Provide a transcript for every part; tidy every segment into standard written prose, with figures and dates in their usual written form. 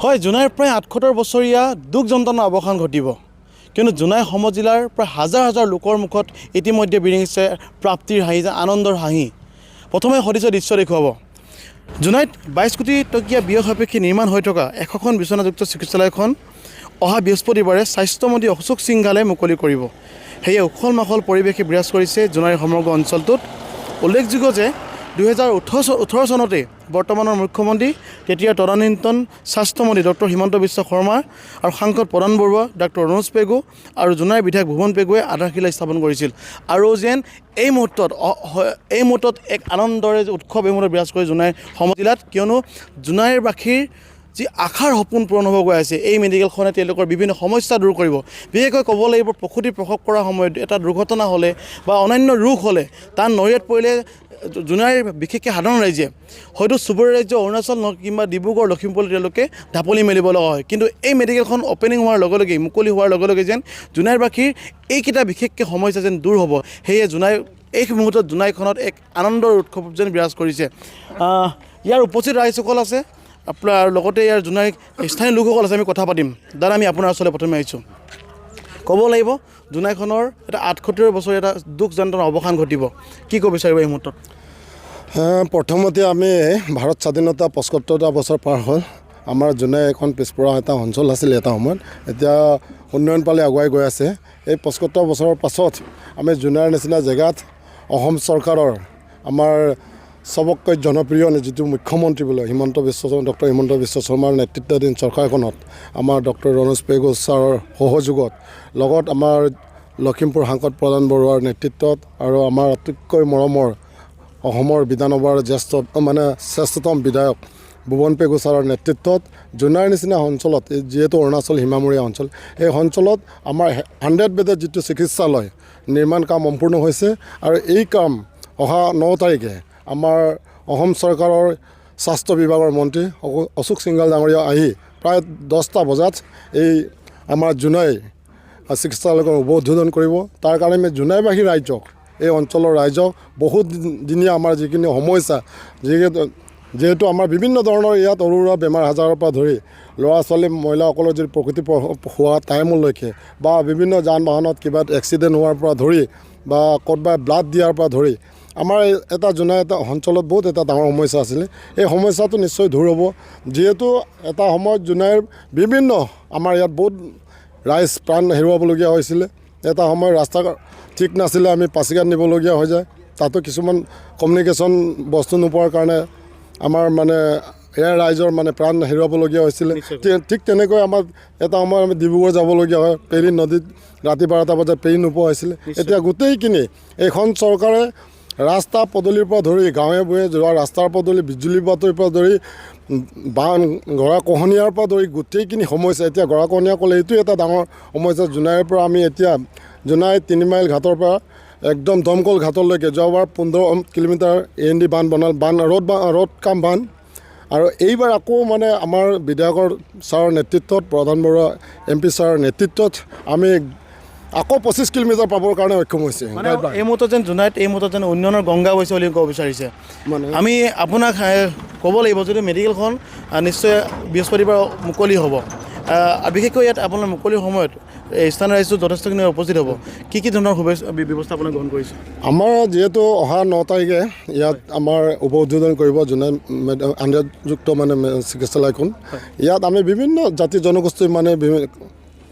হয়, জোনাইৰ প্ৰায় ৭৮ বছৰীয়া দুখ যন্ত্ৰণাৰ অৱসান ঘটিব। কিন্তু জোনাই সমজিলাৰ প্ৰায় হাজাৰ হাজাৰ লোকৰ মুখত ইতিমধ্যে বিৰিঙিছে প্ৰাপ্তিৰ হাঁহি, আনন্দৰ হাঁহি। প্ৰথমে সদৃশ্য দৃশ্য দেখুৱাব। জোনাইত 22 কোটি টকীয়া ব্যয় সাপেক্ষে নিৰ্মাণ হৈ থকা 100খন বিচনাযুক্ত চিকিৎসালয়খন অহা বৃহস্পতিবাৰে স্বাস্থ্যমন্ত্ৰী অশোক সিংঘালে মুকলি কৰিব। সেয়ে উখল মাখল পৰিৱেশে বিৰাজ কৰিছে জোনাইৰ সমগ্ৰ অঞ্চলটোত। উল্লেখযোগ্য যে 2018 চনতে বৰ্তমানৰ মুখ্যমন্ত্ৰী, তেতিয়াৰ তদানীন্তন স্বাস্থ্যমন্ত্ৰী ডক্টৰ হিমন্ত বিশ্ব শৰ্মা আৰু সাংসদ প্ৰধান বৰুৱা, ডক্টৰ ৰণোজ পেগু আৰু জোনাইৰ বিধায়ক ভুৱন পেগুৱে আধাৰশিলা স্থাপন কৰিছিল। আৰু যেন এই মুহূৰ্তত এক আনন্দৰে উৎসৱ এই মুহূৰ্তত বিৰাজ কৰি জোনাইৰ সমজিলাত, কিয়নো জোনাইৰবাসীৰ যি আশাৰ সপোন পূৰণ হ'ব গৈ আছে, এই মেডিকেলখনে তেওঁলোকৰ বিভিন্ন সমস্যা দূৰ কৰিব। বিশেষকৈ ক'ব লাগিব, প্ৰসূতি প্ৰসৱ কৰাৰ সময়ত এটা দুৰ্ঘটনা হ'লে বা অন্যান্য ৰোগ হ'লে তাত নৰিয়াত পৰিলে জোনাইৰ বিশেষকৈ সাধাৰণ ৰাইজে হয়তো চুবুৰীয়া ৰাজ্য অৰুণাচল কিংবা ডিব্ৰুগড়, লখিমপুৰলৈ তেওঁলোকে ঢাপলি মেলিব লগা হয়। কিন্তু এই মেডিকেলখন অ'পেনিং হোৱাৰ লগে লগে, মুকলি হোৱাৰ লগে লগে যেন জোনাইৰবাসীৰ এইকেইটা বিশেষকৈ সমস্যা যেন দূৰ হ'ব। সেয়ে এই মুহূৰ্তত জোনাইখনত এক আনন্দৰ উৎসৱ যেন বিৰাজ কৰিছে। ইয়াৰ উপস্থিত ৰাইজসকল আছে আপোনাৰ, লগতে ইয়াৰ জোনাইৰ স্থানীয় লোকসকল আছে। আমি কথা পাতিম। দাদা, আমি আপোনাৰ ওচৰলৈ প্ৰথমে আহিছোঁ। ক'ব লাগিব জোনাইখনৰ এটা ৭৮ বছৰীয়া এটা দুখ যন্ত্ৰণাৰ অৱসান ঘটিব, কি ক'ব বিচাৰিব এই মুহূৰ্তত? প্ৰথমতে আমি ভাৰত স্বাধীনতা ৭৫টা বছৰ পাৰ হ'ল। আমাৰ জোনাই এখন পিছপৰা এটা অঞ্চল আছিল এটা সময়ত, এতিয়া উন্নয়ন পালে আগুৱাই গৈ আছে। এই ৭৫ বছৰৰ পাছত আমি জোনাইৰ নিচিনা জেগাত অসম চৰকাৰৰ আমাৰ চবতকৈ জনপ্ৰিয় যিটো মুখ্যমন্ত্ৰী বোলে ডক্টৰ হিমন্ত বিশ্ব শৰ্মাৰ নেতৃত্বাধীন চৰকাৰখনত আমাৰ ডক্টৰ ৰণোজ পেগু ছাৰৰ সহযোগত, লগত আমাৰ লখিমপুৰ সাংসদ প্ৰধান বৰুৱাৰ নেতৃত্বত আৰু আমাৰ অতিকৈ মৰমৰ অসমৰ বিধানসভাৰ শ্ৰেষ্ঠতম বিধায়ক ভুৱন পেগু ছাৰৰ নেতৃত্বত জোনাইৰ নিচিনা অঞ্চলত, যিহেতু অৰুণাচল সীমামূৰীয়া অঞ্চল, এই অঞ্চলত আমাৰ 100 বেডৰ যিটো চিকিৎসালয় নিৰ্মাণ কাম সম্পূৰ্ণ হৈছে। আৰু এই কাম অহা 9 তাৰিখে আমাৰ অসম চৰকাৰৰ স্বাস্থ্য বিভাগৰ মন্ত্ৰী অশোক সিংঘাল ডাঙৰীয়া আহি প্ৰায় 10টা বজাত এই আমাৰ জোনাই চিকিৎসালয়খন উদ্বোধন কৰিব। তাৰ কাৰণে আমি জোনাইবাসী ৰাইজক, এই অঞ্চলৰ ৰাইজক বহুত দিনীয়া আমাৰ যিখিনি সমস্যা, যিহেতু আমাৰ বিভিন্ন ধৰণৰ ইয়াত সৰু সুৰা বেমাৰ আজাৰৰ পৰা ধৰি ল'ৰা ছোৱালী মহিলাসকলৰ যি প্ৰকৃতি হোৱা টাইমলৈকে বা বিভিন্ন যান বাহনত কিবা এক্সিডেণ্ট হোৱাৰ পৰা ধৰি বা ক'ৰবাত ব্লাড দিয়াৰ পৰা ধৰি আমাৰ এটা জোনাই এটা অঞ্চলত বহুত এটা ডাঙৰ সমস্যা আছিলে। এই সমস্যাটো নিশ্চয় দূৰ হ'ব, যিহেতু এটা সময়ত জোনাইৰ বিভিন্ন আমাৰ ইয়াত বহুত ৰাইজ প্ৰাণ হেৰুৱাবলগীয়া হৈছিলে। এটা সময় ৰাস্তা ঠিক নাছিলে, আমি পাচিঘাট নিবলগীয়া হৈ যায়। তাতো কিছুমান কমিউনিকেশ্যন বস্তু নোপোৱাৰ কাৰণে আমাৰ এয়া ৰাইজৰ প্ৰাণ হেৰুৱাবলগীয়া হৈছিলে। ঠিক তেনেকৈ আমাৰ এটা সময় আমি ডিব্ৰুগড় যাবলগীয়া হয়, পেৰী নদীত ৰাতি 12টা বজাত পেৰী নোপোৱা হৈছিলে। এতিয়া গোটেইখিনি এইখন চৰকাৰে ৰাস্তা পদূলিৰ পৰা ধৰি গাঁৱে ভূঞে যোৱা ৰাস্তাৰ পদূলি, বিজুলী বাতিৰ পৰা ধৰি বান গৰাখহনীয়াৰ পৰা ধৰি গোটেইখিনি সমস্যা। এতিয়া গৰাখহনীয়া ক'লে এইটো এটা ডাঙৰ সমস্যা। জোনাইৰ পৰা আমি এতিয়া জোনাই 3 মাইল ঘাটৰ পৰা একদম দমকল ঘাটলৈকে যোৱাবাৰ 15 কিলোমিটাৰ AND বান্ধ ৰ'দ কাম বান্ধ, আৰু এইবাৰ আকৌ আমাৰ বিধায়কৰ ছাৰৰ নেতৃত্বত, প্ৰধান বৰুৱা MP ছাৰৰ নেতৃত্বত আমি আকৌ 25 কিলোমিটাৰ পাবৰ কাৰণে সক্ষম হৈছে। এই মুহূৰ্তত যেন জোনাইত এই মুহূৰ্তত যেন উন্নয়নৰ গংগা বৈছে বুলি ক'ব বিচাৰিছে। আমি আপোনাক ক'ব লাগিব যদি মেডিকেলখন নিশ্চয় বৃহস্পতিবাৰ মুকলি হ'ব, বিশেষকৈ ইয়াত আপোনাৰ মুকলিৰ সময়ত স্থানীয় ৰাইজটো যথেষ্টখিনি উপস্থিত হ'ব। কি ধৰণৰ ব্যৱস্থা আপুনি গ্ৰহণ কৰিছে? আমাৰ যিহেতু অহা 9 তাৰিখে ইয়াত আমাৰ উদ্বোধন কৰিব জোনাই আন্তৰ্জাতিক চিকিৎসালয়খন। ইয়াত আমি বিভিন্ন জাতি জনগোষ্ঠীৰ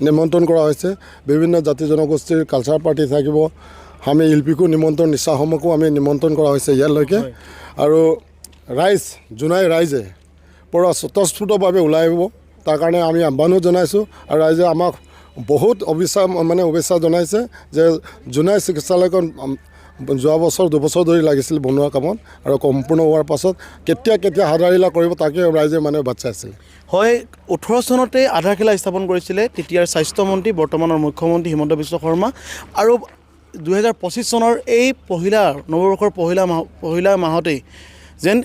নিমন্ত্ৰণ কৰা হৈছে। বিভিন্ন জাতি জনগোষ্ঠীৰ কালচাৰ পাৰ্টি থাকিব, আমি শিল্পীকো নিমন্ত্ৰণ, নিচাসমূহকো আমি নিমন্ত্ৰণ কৰা হৈছে ইয়ালৈকে। আৰু জোনাই ৰাইজে পৰা স্বতঃস্ফূৰ্তভাৱে ওলাই আহিব, তাৰ কাৰণে আমি আহ্বানো জনাইছোঁ। আৰু ৰাইজে আমাক বহুত শুভেচ্ছা জনাইছে যে জোনাই চিকিৎসালয়খন যোৱা বছৰ 2 বছৰ ধৰি লাগিছিল বনোৱা কামত, আৰু সম্পূৰ্ণ হোৱাৰ পাছত কেতিয়া আধাৰশিলা কৰিব তাকে ৰাইজে বাট চাইছিল। হয়, 18 চনতে আধাৰশিলা স্থাপন কৰিছিলে তেতিয়াৰ স্বাস্থ্যমন্ত্ৰী, বৰ্তমানৰ মুখ্যমন্ত্ৰী হিমন্ত বিশ্ব শৰ্মা। আৰু 2025 চনৰ এই নৱবৰ্ষৰ পহিলা মাহতেই যেন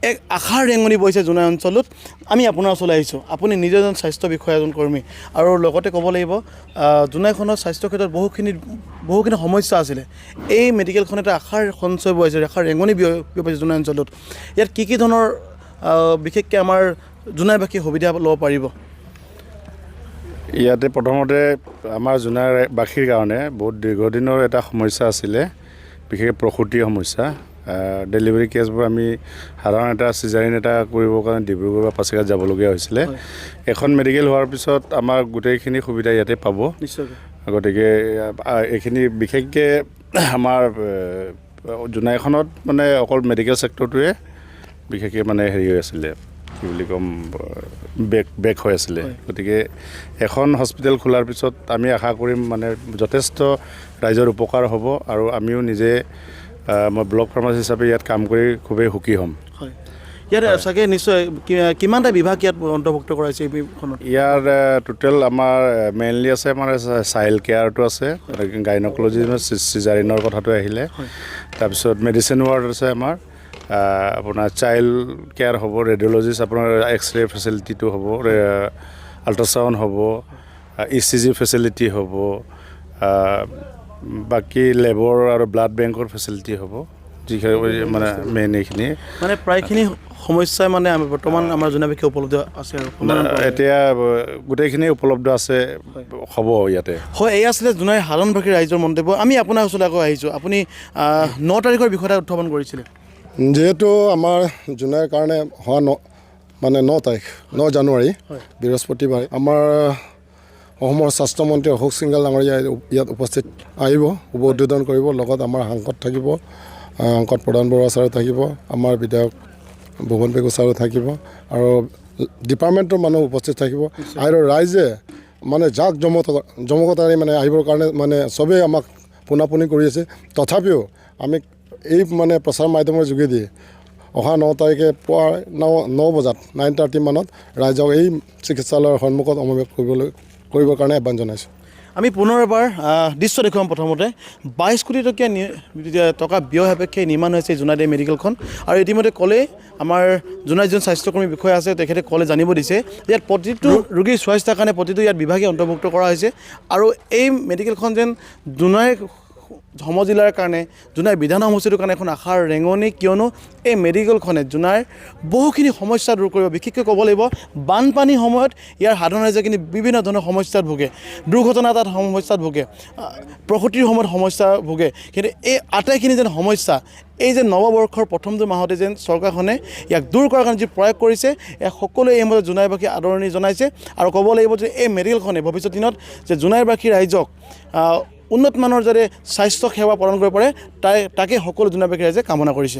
এক আশাৰ ৰেঙনি বৈছে জোনাই অঞ্চলত। আমি আপোনাৰ ওচৰলৈ আহিছোঁ, আপুনি নিজে এজন স্বাস্থ্য বিষয়া, এজন কৰ্মী, আৰু লগতে ক'ব লাগিব জোনাইখনৰ স্বাস্থ্য ক্ষেত্ৰত বহুখিনি সমস্যা আছিলে। এই মেডিকেলখন এটা আশাৰ সঞ্চয় বৈছে, আশাৰ ৰেঙনি বিয়পাইছে জোনাই অঞ্চলত। ইয়াত কি ধৰণৰ বিশেষকৈ আমাৰ জোনাইবাসীয়ে সুবিধা ল'ব পাৰিব? ইয়াতে প্ৰথমতে আমাৰ জোনাইবাসীৰ কাৰণে বহুত দীৰ্ঘদিনৰ এটা সমস্যা আছিলে, বিশেষকৈ প্ৰসূতিৰ সমস্যা। ডেলিভাৰী কেছবোৰ আমি সাধাৰণ এটা চিজাৰিন এটা কৰিবৰ কাৰণে ডিব্ৰুগড় বা পাছিঘাট যাবলগীয়া হৈছিলে। এখন মেডিকেল হোৱাৰ পিছত আমাৰ গোটেইখিনি সুবিধা ইয়াতে পাব। গতিকে এইখিনি বিশেষকৈ আমাৰ জোনাইখনত মানে অকল মেডিকেল ছেক্টৰটোৱে বিশেষকৈ মানে হেৰি হৈ আছিলে, কি বুলি ক'ম, বেক হৈ আছিলে। গতিকে এখন হস্পিটেল খোলাৰ পিছত আমি আশা কৰিম মানে যথেষ্ট ৰাইজৰ উপকাৰ হ'ব আৰু আমিও নিজে মই ব্লক ফাৰ্মাচী হিচাপে ইয়াত কাম কৰি খুবেই সুখী হ'ম। হয়, ইয়াত চাগে নিশ্চয় কিমানটা বিভাগ ইয়াত অন্তৰ্ভুক্ত কৰাইছে এইখনত? ইয়াৰ টোটেল আমাৰ মেইনলি আছে আমাৰ চাইল্ড কেয়াৰটো আছে, গাইনকলজি চিজাৰিনৰ কথাটো আহিলে, তাৰপিছত মেডিচিন ৱাৰ্ড আছে আমাৰ, আপোনাৰ চাইল্ড কেয়াৰ হ'ব, ৰেডিঅ'লজিষ্ট আপোনাৰ এক্সৰে ফেচিলিটিটো হ'ব, আল্ট্ৰাচাউণ্ড হ'ব, ECG ফেচিলিটি হ'ব, বাকী লেবৰ আৰু ব্লাড বেংকৰ ফেচিলিটি হ'ব, যিখিনি মানে মেইন এইখিনি মানে প্ৰায়খিনি সমস্যাই মানে বৰ্তমান আমাৰ জোনাইবাসী উপলব্ধ আছে আৰু এতিয়া গোটেইখিনি উপলব্ধ আছে হ'ব ইয়াতে। হয়, এই আছিলে জোনাই সাধাৰণবাসী ৰাইজৰ মন্তব্য। আমি আপোনাৰ ওচৰলৈ আকৌ আহিছোঁ। আপুনি 9 তাৰিখৰ বিষয়টা উত্থাপন কৰিছিলে। যিহেতু আমাৰ জোনাইৰ কাৰণে হোৱা 9 তাৰিখ 9 জানুৱাৰী বৃহস্পতিবাৰ আমাৰ অসমৰ স্বাস্থ্যমন্ত্ৰী অশোক সিংঘাল ডাঙৰীয়া ইয়াত উপস্থিত আহিব, শুভ উদ্বোধন কৰিব। লগত আমাৰ সাংসদ থাকিব, সাংসদ প্ৰধান বৰুৱা ছাৰো থাকিব, আমাৰ বিধায়ক ভুৱন পেগু ছাৰো থাকিব আৰু ডিপাৰ্টমেণ্টৰ মানুহ উপস্থিত থাকিব। আৰু ৰাইজে মানে জাক জমকতাৰে মানে আহিবৰ কাৰণে মানে চবেই আমাক পোনাপনি কৰি আছে। তথাপিও আমি এই মানে প্ৰচাৰ মাধ্যমৰ যোগেদি অহা 9 তাৰিখে পুৱা 9 বজাত 9:30 মানত ৰাইজক এই চিকিৎসালয়ৰ সন্মুখত সমবেত কৰিবৰ কাৰণে আহ্বান জনাইছোঁ। আমি পুনৰ এবাৰ দৃশ্য দেখুৱাম। প্ৰথমতে 22 কোটি টকা ব্যয় সাপেক্ষে নিৰ্মাণ হৈছে জোনাইদে মেডিকেলখন। আৰু ইতিমধ্যে ক'লে আমাৰ জোনাইত যোন স্বাস্থ্যকৰ্মী বিষয়া আছে তেখেতে ক'লে জানিব দিছে ইয়াত প্ৰতিটো ৰোগীৰ স্বাস্থ্যৰ কাৰণে প্ৰতিটো ইয়াত বিভাগে অন্তৰ্ভুক্ত কৰা হৈছে। আৰু এই মেডিকেলখন যেন জোনাই সমজিলাৰ কাৰণে, জোনাই বিধান সমষ্টিটোৰ কাৰণে এখন আশাৰ ৰেঙনি, কিয়নো এই মেডিকেলখনে জোনাইৰ বহুখিনি সমস্যা দূৰ কৰিব। বিশেষকৈ ক'ব লাগিব বানপানীৰ সময়ত ইয়াৰ সাধাৰণ ৰাইজে কিন্তু বিভিন্ন ধৰণৰ সমস্যাত ভোগে, দুৰ্ঘটনা তাত সমস্যাত ভোগে, প্ৰসূতিৰ সময়ত সমস্যা ভোগে। কিন্তু এই আটাইখিনি যেন সমস্যা এই যে নৱবৰ্ষৰ প্ৰথমটো মাহতে যেন চৰকাৰখনে ইয়াক দূৰ কৰাৰ কাৰণে যি প্ৰয়াস কৰিছে, ইয়াক সকলোৱে এই মতে জোনাইবাসী আদৰণি জনাইছে। আৰু ক'ব লাগিব যে এই মেডিকেলখনে ভৱিষ্যত দিনত যে জোনাইবাসী ৰাইজক উন্নত মানৰ যাতে স্বাস্থ্য সেৱা প্ৰদান কৰিব পাৰে তাকে সকলো জোনাইবাসী ৰাইজে কামনা কৰিছে।